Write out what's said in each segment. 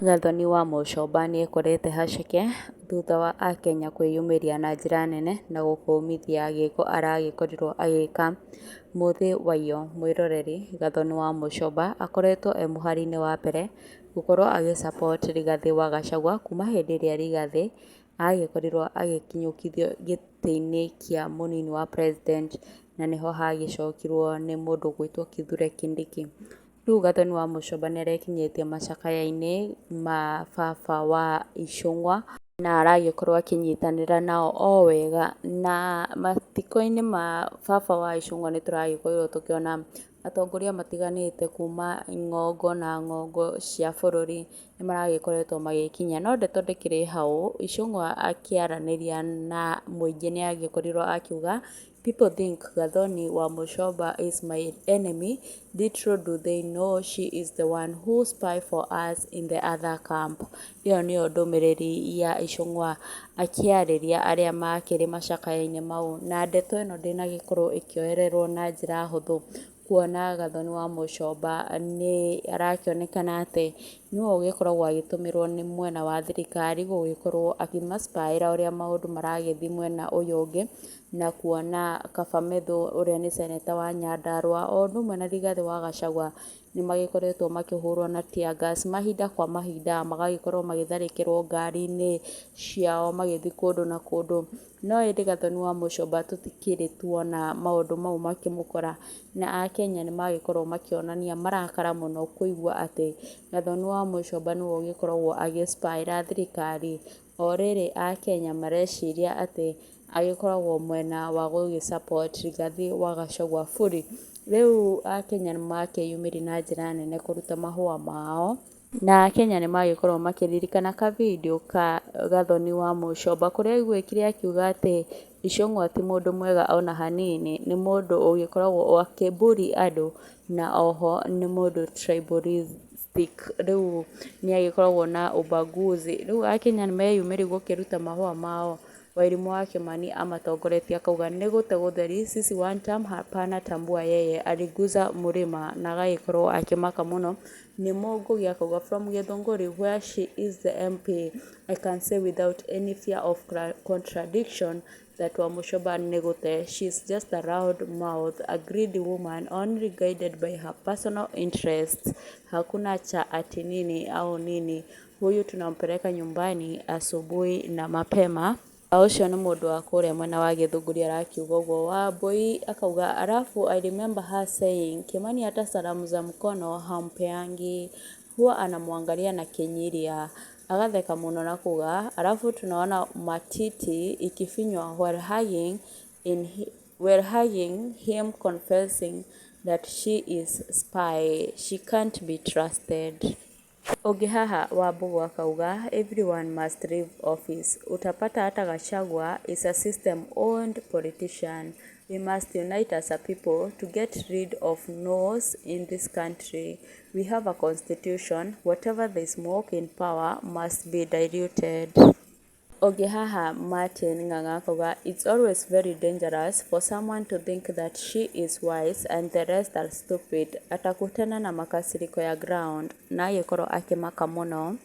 Gathoni wa muchoba nĩ ekorete haceke thutha wa Akenya kwĩyumĩria na njĩra nene na gũkũmithia gĩko aragĩkorirwo agĩka. Mũthĩ wayo mwĩroreri Gathoni wa muchoba akoretwo e mũhari-inĩ wa mbere gũkorwo support Rigathĩ wa Gachagua kuma hĩndĩ ĩrĩa Rigathĩ agĩkorirwo agĩkinyũkithio gĩtĩ-inĩ kĩa mũnini wa president, na nĩho hagĩcokirwo nĩ mũndũ ũgwĩtwo Kithure Kindiki. Rĩu Gathoni wa muchoba nĩ arekinyĩtie macakaya-inĩ ma baba wa Icũng'wa na aragĩkorwo akĩnyitanĩra nao o wega, na mathiko-inĩ ma baba wa Icũng'wa nĩ tũragĩkorirwo tũkĩona atongoria matiganĩte kuma ng'ongo na ng'ongo cia bũrũri nĩ maragĩkoretwo magĩkinya. No ndeto ndĩkĩrĩ hau, Icũng'wa akĩaranĩria na mũingĩ nĩ agĩkorirwo akiuga people think Gathoni wa muchoba is my enemy. Little do they know she is the one who spy for us in the other camp. Ĩyo nĩyo ndũmĩrĩri ya Icũng'wa akĩarĩria arĩa makĩrĩ macakaya-inĩ mau, na ndeto ĩno ndĩnagĩkorwo ĩkĩoererwo na njĩra hũthũ, kuona Gathoni wa muchoba nĩ arakĩonekana atĩ nĩwe ũgĩkoragwo agĩtũmĩrwo nĩ mwena wa thirikari gũgĩkorwo akĩmaspayĩra ũrĩa maũndũ maragĩthiĩ mwena ũyũ ũngĩ, na kuona kaba Medhu ũrĩa nĩ seneta wa Nyandarua o ũndũ ũmwe na Rigathĩ wa Gachagua nĩ magĩkoretwo makĩhũrwo na tear gas mahinda kwa mahinda, magagĩkorwo magĩtharĩkĩrwo ngari-inĩ ciao magĩthiĩ kũndũ na kũndũ. No ĩndĩ Gathoni wa muchoba tũtikĩrĩ tuona maũndũ mau makĩmũkora, na Akenya nĩ magĩkorwo makĩonania marakara mũno kũigua atĩ Gathoni wa muchoba nĩwe ũgĩkoragwo agĩspayĩra thirikari, o rĩrĩ Akenya mareciria atĩ agĩkoragwo mwena wa gũgĩ support Rigathĩ wa Gachagua fully. Rĩu Akenya nĩ makĩyumĩria na njĩra nene kũruta mahũa mao, na Akenya nĩ magĩkorwo makĩririkana ka video ka Gathoni wa muchoba kũrĩa aiguĩkire akiuga atĩ Icũng'wa ti mũndũ mwega ona hanini, nĩ mũndũ ũgĩkoragwo akĩ bully andũ, na oho nĩ mũndũ tribalistic, rĩu nĩ agĩkoragwo na ubaguzi. Rĩu Akenya nĩ meyumĩria gũkĩruta mahũa mao, Wairimu wa Kimani amatongoretie akauga nĩ gũte gũtheri, sisi one term hapana tambua yeye, aliguza mlima, na agagĩkorwo akĩmaka mũno. Nĩ Mũngũgi akauga from Gĩthũngũri where she is the MP, I can say without any fear of contradiction that wa muchoba nĩ gũte, she is just a loud mouth, a greedy woman only guided by her personal interests, hakuna cha ati nini au nini, huyu tunampeleka nyumbani asubuhi na mapema. Ũcio nĩ mũndũ wa kũrĩa mwena wa Gĩthũngũri arakiuga ũguo. Wambui akauga alafu I remember her saying Kimani hata salamu za mkono hampeangi, huwa anamwangalia na kinyiria, agatheka muno na kuga alafu tunaona matiti ikifinywa while hugging him confessing that she is spy, she can't be trusted. Ũngĩ haha Wambũgũ akauga everyone must leave office. Utapata hata Gachagua is a system owned politician. We must unite as a people to get rid of no's in this country. We have a constitution. Whatever they smoke in power must be diluted. Ũngĩ haha Martin Ng'ang'a akauga it's always very dangerous for someone to think that she is wise and the rest are stupid. Atakutana na makasiriko ya ground, na agĩkorwo akĩmaka mũno.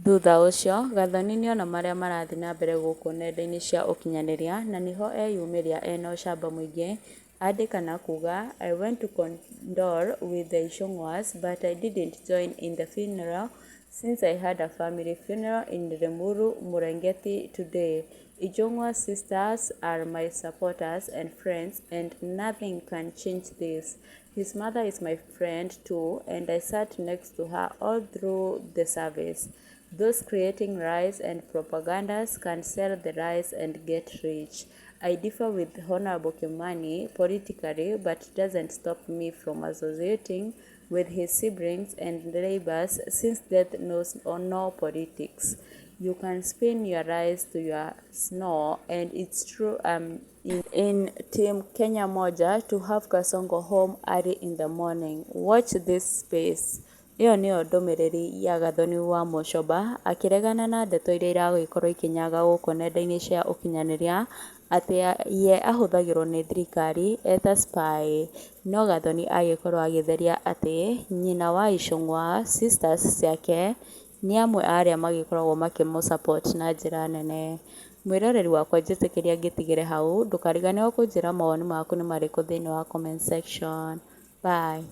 Thutha ũcio Gathoni nĩona marĩa marathiĩ na mbere gũkũ nenda-inĩ cia ũkinyanĩria, na niho eyumĩria ena ũcamba mũingĩ, andĩka na kuga I went to condole with the Icũng'was but I didn't join in the funeral since I had a family funeral in Limuru, Murangeti today. Icũng'wa sisters are my supporters and friends and nothing can change this. His mother is my friend too and I sat next to her all through the service. Those creating lies and propagandas can sell the lies and get rich. I differ with Honorable Kimani politically, but it doesn't stop me from associating with his siblings and neighbors since death knows no politics. You can spin your lies to your snore, and it's true in Team Kenya Moja to have Kasongo home early in the morning. Watch this space. Ĩyo nĩyo ndũmĩrĩri ya Gathoni wa muchoba akĩregana na ndeto iria iragĩkorwo ikĩnyaga gũkũ nenda-inĩ cia ũkinyanĩria atĩ ye ahũthagĩrwo nĩ thirikari eta spy. No Gathoni agĩkorwo agĩtheria atĩ nyina wa Icũng'wa sisters ciake nĩ amwe a arĩa magĩkoragwo makĩmũ support na njĩra nene. Mwĩroreri wakwa njĩtĩkĩria ngĩtigĩre hau, ndũkariganĩrwo kũnjĩra mawoni maku nĩ marĩkũ thĩinĩ wa comment section. Bye.